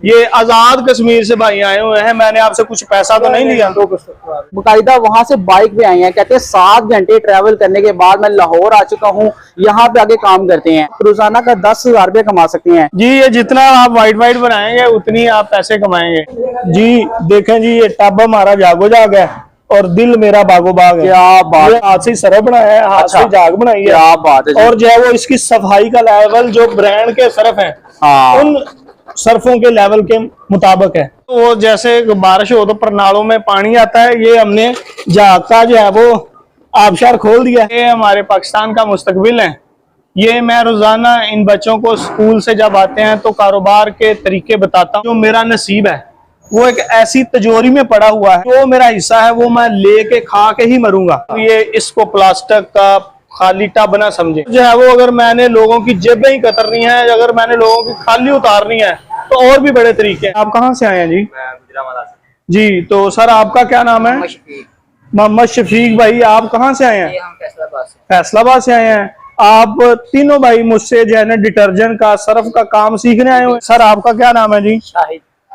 ये आजाद कश्मीर से भाई आए हुए हैं, मैंने आपसे कुछ पैसा तो नहीं लिया। बाकायदा वहां से बाइक पे आए हैं, कहते हैं 7 घंटे ट्रैवल करने के बाद मैं लाहौर आ चुका हूँ, यहाँ पे आगे काम करते हैं। रोजाना का 10,000 रुपये कमा सकते हैं जी। ये जितना आप वाइट बनाएंगे उतनी आप पैसे कमाएंगे जी। देखें जी, ये टब हमारा जागो जाग है और दिल मेरा बागो बाग है। क्या बात है। हाथ से सरफ बनाया है, हाथ से जाग बनाई है। क्या बात है। और जो है वो इसकी सफाई का लेवल जो ब्रांड के सरफ है उन सरफों के लेवल के मुताबिक है। तो वो जैसे बारिश हो तो प्रनालों में पानी आता है, ये हमने जहाज का जो है वो आबशार खोल दिया। ये हमारे पाकिस्तान का मुस्तकबिल है। ये मैं रोजाना इन बच्चों को स्कूल से जब आते हैं तो कारोबार के तरीके बताता हूँ। जो मेरा नसीब है वो एक ऐसी तिजोरी में पड़ा हुआ है, जो मेरा हिस्सा है वो मैं लेके खा के ही मरूंगा। ये इसको प्लास्टिक का खाली टब ना समझे। जो है वो अगर मैंने लोगों की जेबें ही कतरनी है, अगर मैंने लोगों की खाली उतारनी है तो और भी बड़े तरीके हैं। आप कहाँ से आए हैं जी? जी, तो सर आपका क्या नाम है? मोहम्मद शफीक भाई। आप कहाँ से आए हैं? फैसलाबाद से आए हैं। आप तीनों भाई मुझसे जो है ना डिटर्जेंट का सर्फ का काम सीखने आए हुए। सर आपका क्या नाम है जी?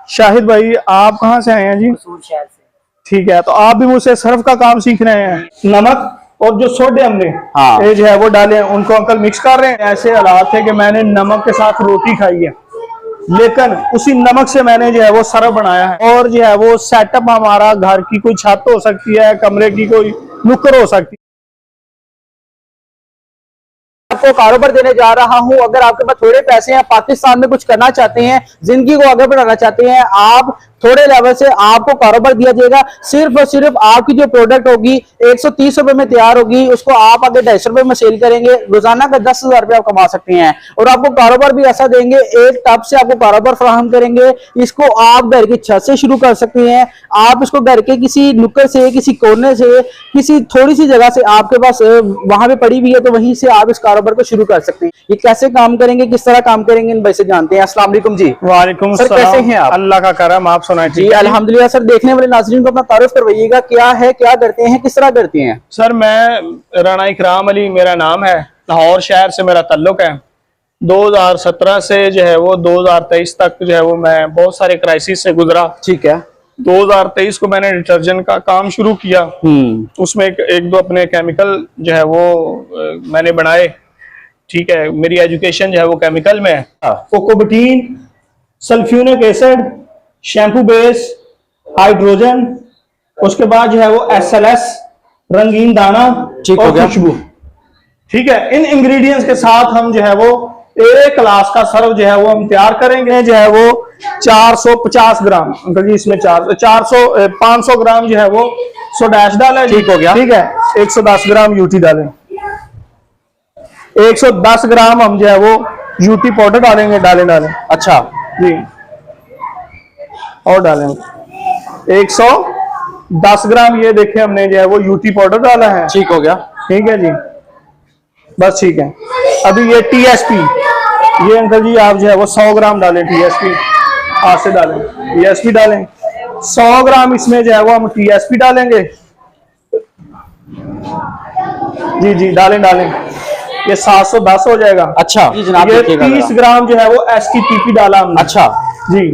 शाहिद भाई। आप कहाँ से आए हैं जी? शहर से। ठीक है, तो आप भी मुझसे सर्फ का काम सीखने आए हैं। नमक और जो सोडे हमने ये जो है वो डाले हैं, उनको अंकल मिक्स कर रहे हैं। ऐसे हालात थे कि मैंने नमक के साथ रोटी खाई है, लेकिन उसी नमक से मैंने जो है वो सरफ बनाया है। और जो है वो सेटअप हमारा घर की कोई छत हो सकती है, कमरे की कोई नुक्कड़ हो सकती है। आपको कारोबार देने जा रहा हूं। अगर आपके पास थोड़े पैसे हैं, पाकिस्तान में कुछ करना चाहते हैं, जिंदगी को आगे बढ़ाना चाहते हैं, आप थोड़े लेवल से आपको कारोबार दिया जाएगा। सिर्फ और सिर्फ आपकी जो प्रोडक्ट होगी 130 रुपए में तैयार होगी, उसको आप आगे 250 रुपए में सेल करेंगे। रोजाना का 10,000 रुपये आप कमा सकते हैं। और आपको कारोबार भी ऐसा देंगे, एक टब से आपको कारोबार फराहम करेंगे। इसको आप घर की छत से शुरू कर सकते हैं। आप इसको घर के किसी नुक्कड़ से, किसी कोने से, किसी थोड़ी सी जगह से आपके पास वहां पे पड़ी हुई है, तो वहीं से आप इस कारोबार को शुरू कर सकते हैं। ये कैसे काम करेंगे, किस तरह काम करेंगे, इन भाई से जानते हैं। अस्सलाम वालेकुम जी। वालेकुम सर, कैसे हैं आप? अल्लाह का करम, आप सुनाइए जी अल्हम्दुलिल्लाह। सर, देखने वाले नाज़रीन को अपना तारुफ करवाइएगा, क्या है, क्या करते हैं, किस तरह करते हैं? सर, मैं राना इकराम अली मेरा नाम है, लाहौर शहर से मेरा ताल्लुक है। 2017 से जो है वो 2023 तक जो है वो मैं बहुत सारे क्राइसिस से गुजरा। ठीक है। 2023 को मैंने डिटर्जेंट का काम शुरू किया। उसमें एक दो अपने केमिकल जो है वो मैंने बनाए। ठीक है, मेरी एजुकेशन जो है वो केमिकल में है। Cocobetaine, sulphonic acid, shampoo base, hydrogen, उसके बाद जो है वो SLS, रंगीन दाना और खुशबू। ठीक है, इन इंग्रेडिएंट्स के साथ हम जो है वो एक क्लास का सर्व जो है वो हम तैयार करेंगे। जो है वो 450 ग्राम अंकल जी, इसमें 500 ग्राम जो है वो सोडाश डालें। ठीक हो गया। ठीक है, 110 ग्राम यूटी डालें। 110 ग्राम हम जो है वो यूटी पाउडर डालेंगे। डालें। अच्छा जी, और डालेंगे 110 ग्राम। ये देखें हमने जो है वो यूटी पाउडर डाला है। ठीक हो गया। ठीक है जी, बस ठीक है। अभी ये TSP, ये अंकल जी आप जो है वो 100 ग्राम डालें। TSP हाथ से डालें, TSP डालें 100 ग्राम। इसमें जो है वो हम TSP डालेंगे। जी डालें। ये 710 हो जाएगा। अच्छा जी जनाब। ये 30 ग्राम जो है वो STPP डाला हमने। अच्छा जी,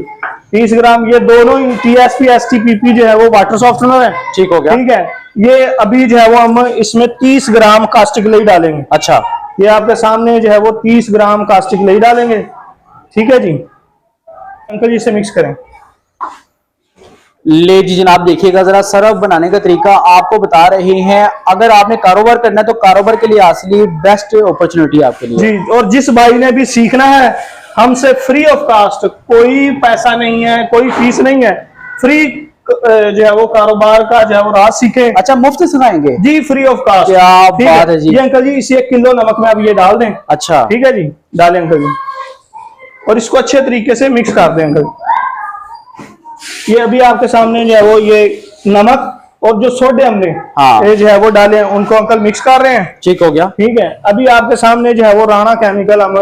30 ग्राम। ये दोनों TSP STPP जो है वो वाटर सॉफ्टनर है। ठीक हो गया। ठीक है, ये अभी जो है वो हम इसमें 30 ग्राम कास्टिक लई डालेंगे। अच्छा, ये आपके सामने जो है वो 30 ग्राम कास्टिक लई डालेंगे। ठीक है जी, अंकल जी से मिक्स करें। ले जी जनाब, देखिएगा जरा, सरफ बनाने का तरीका आपको बता रहे हैं। अगर आपने कारोबार करना है तो कारोबार के लिए असली बेस्ट अपॉर्चुनिटी आपके लिए जी। और जिस भाई ने भी सीखना है हमसे फ्री ऑफ कास्ट, कोई पैसा नहीं है, कोई फीस नहीं है, फ्री जो है वो कारोबार का जो है वो राज सीखे। अच्छा, मुफ्त सिखाएंगे जी, फ्री ऑफ कास्ट। क्या बात है जी। ये अंकल जी इसी 1 किलो नमक में आप ये डाल दें। अच्छा, ठीक है जी, डालें अंकल जी, और इसको अच्छे तरीके से मिक्स कर दें अंकल। ये अभी आपके सामने जो है वो ये नमक और जो सोडे हमने ये जो है वो डाले, उनको अंकल मिक्स कर रहे हैं। ठीक हो गया। ठीक है, अभी आपके सामने जो है वो राणा केमिकल हम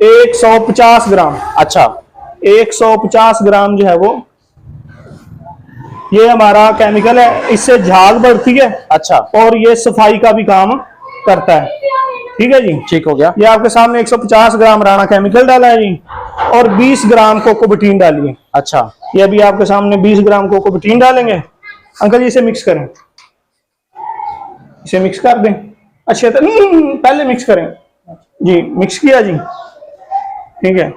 150 ग्राम। अच्छा, 150 ग्राम जो है वो ये हमारा केमिकल है, इससे झाग बढ़ती है। अच्छा, और ये सफाई का भी काम करता है। ठीक है जी, ठीक हो गया। ये आपके सामने 150 ग्राम राणा केमिकल डाला है जी। और 20 ग्राम कोकोबटीन डालिए। अच्छा, ये अभी आपके सामने 20 ग्राम कोकोबटीन डालेंगे। अंकल जी इसे मिक्स करें, इसे मिक्स कर दें अच्छे तरह। पहले मिक्स करें जी, मिक्स किया जी, ठीक है।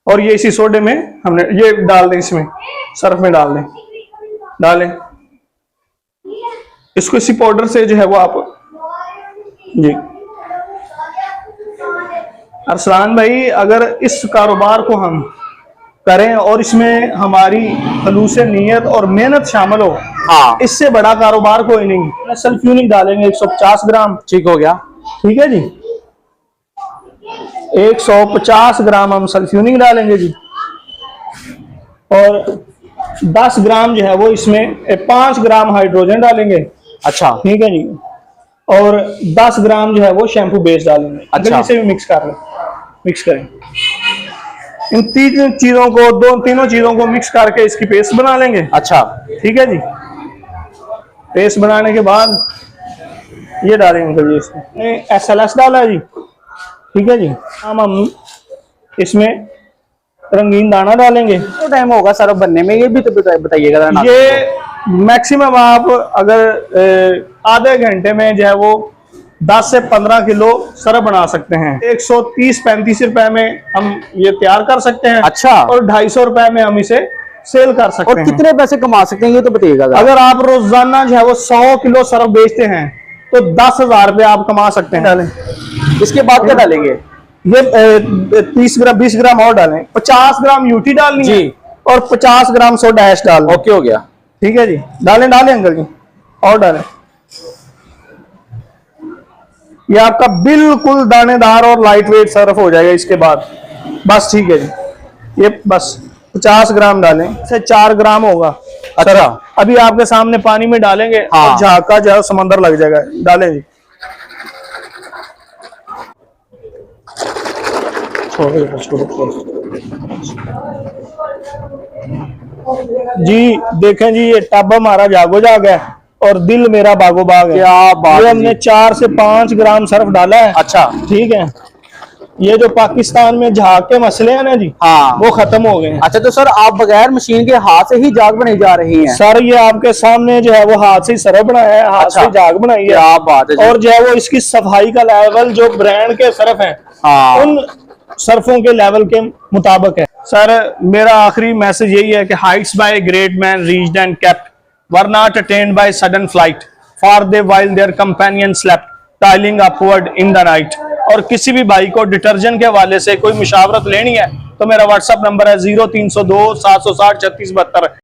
और ये इसी सोडे में हमने ये डाल दें, इसमें सर्फ में डाल दें, डालें इसको। इसी पाउडर से जो है वो आप जी। अरसलान भाई, अगर इस कारोबार को हम करें और इसमें हमारी खलूस नीयत और मेहनत शामिल हो, हाँ, इससे बड़ा कारोबार कोई नहीं। सल्फ्यूनिक डालेंगे 150 ग्राम, ठीक हो गया। ठीक है जी। 150 ग्राम हम सल्फ्यूनिक डालेंगे जी। और 10 ग्राम जो है वो इसमें 5 ग्राम हाइड्रोजन डालेंगे। अच्छा, ठीक है जी। और 10 ग्राम जो है वो शैम्पू बेस डालेंगे। अच्छा, इसे भी मिक्स कर लें, मिक्स करें। इन तीनों चीजों को मिक्स करके इसकी पेस्ट बना लेंगे। अच्छा, ठीक है जी। पेस्ट बनाने के बाद ये डालेंगे जी, इसमें SLS डाला है जी, ठीक है जी। हम इसमें रंगीन दाना डालेंगे। तो टाइम होगा सर बनने में, ये भी तो बताइएगा जरा। ये मैक्सिमम आप अगर आधे घंटे में जो है वो 10 से 15 किलो सरफ बना सकते हैं। 130-135 रुपए में हम ये तैयार कर सकते हैं। अच्छा, और 250 रुपए में हम इसे सेल कर सकते और हैं। कितने पैसे कमा सकते हैं ये तो बताइएगा जरा। अगर आप रोजाना जो है वो 100 किलो सरफ बेचते हैं तो 10,000 रुपए आप कमा सकते हैं। डालें, इसके बाद क्या डालेंगे? ये 30 ग्राम 20 ग्राम और डालें। 50 ग्राम यूटी डालनी है जी, और 50 ग्राम सोडा ऐश डाल। ओके हो गया, ठीक है जी। डालें अंकल जी, और डालें। ये आपका बिल्कुल दानेदार और लाइट वेट सरफ हो जाएगा इसके बाद। बस ठीक है जी। ये बस 50 ग्राम डालें, से 4 ग्राम होगा। अच्छा, अभी आपके सामने पानी में डालेंगे, हाँ, झाका जो है समंदर लग जाएगा। डालें जी, जी। देखें जी, ये टब हमारा जागो जाग है और दिल मेरा बागो बाग है। क्या बात ये है हमने जी। 4 से 5 ग्राम सर्फ डाला है। अच्छा, ठीक है। ये जो पाकिस्तान में झाग के मसले हैं ना जी, हाँ, वो खत्म हो गए हैं। अच्छा, तो सर आप बगैर मशीन के हाथ से ही जाग बनाई जा रही हैं? सर ये आपके सामने जो है वो हाथ से सर्फ बनाया है, हाथ अच्छा, से झाग बनाई है। क्या बात है जी। और जो है वो इसकी सफाई का लेवल जो ब्रांड के सर्फ है, हाँ, उन सर्फों के लेवल के मुताबिक है। सर मेरा आखिरी मैसेज यही है कि heights by great man reached and kept were not attained by sudden flight for they while their companion slept toiling upward in the night. और किसी भी भाई को डिटर्जेंट के हवाले से कोई मुशावरत लेनी है तो मेरा व्हाट्सएप नंबर है 0302 760 3672।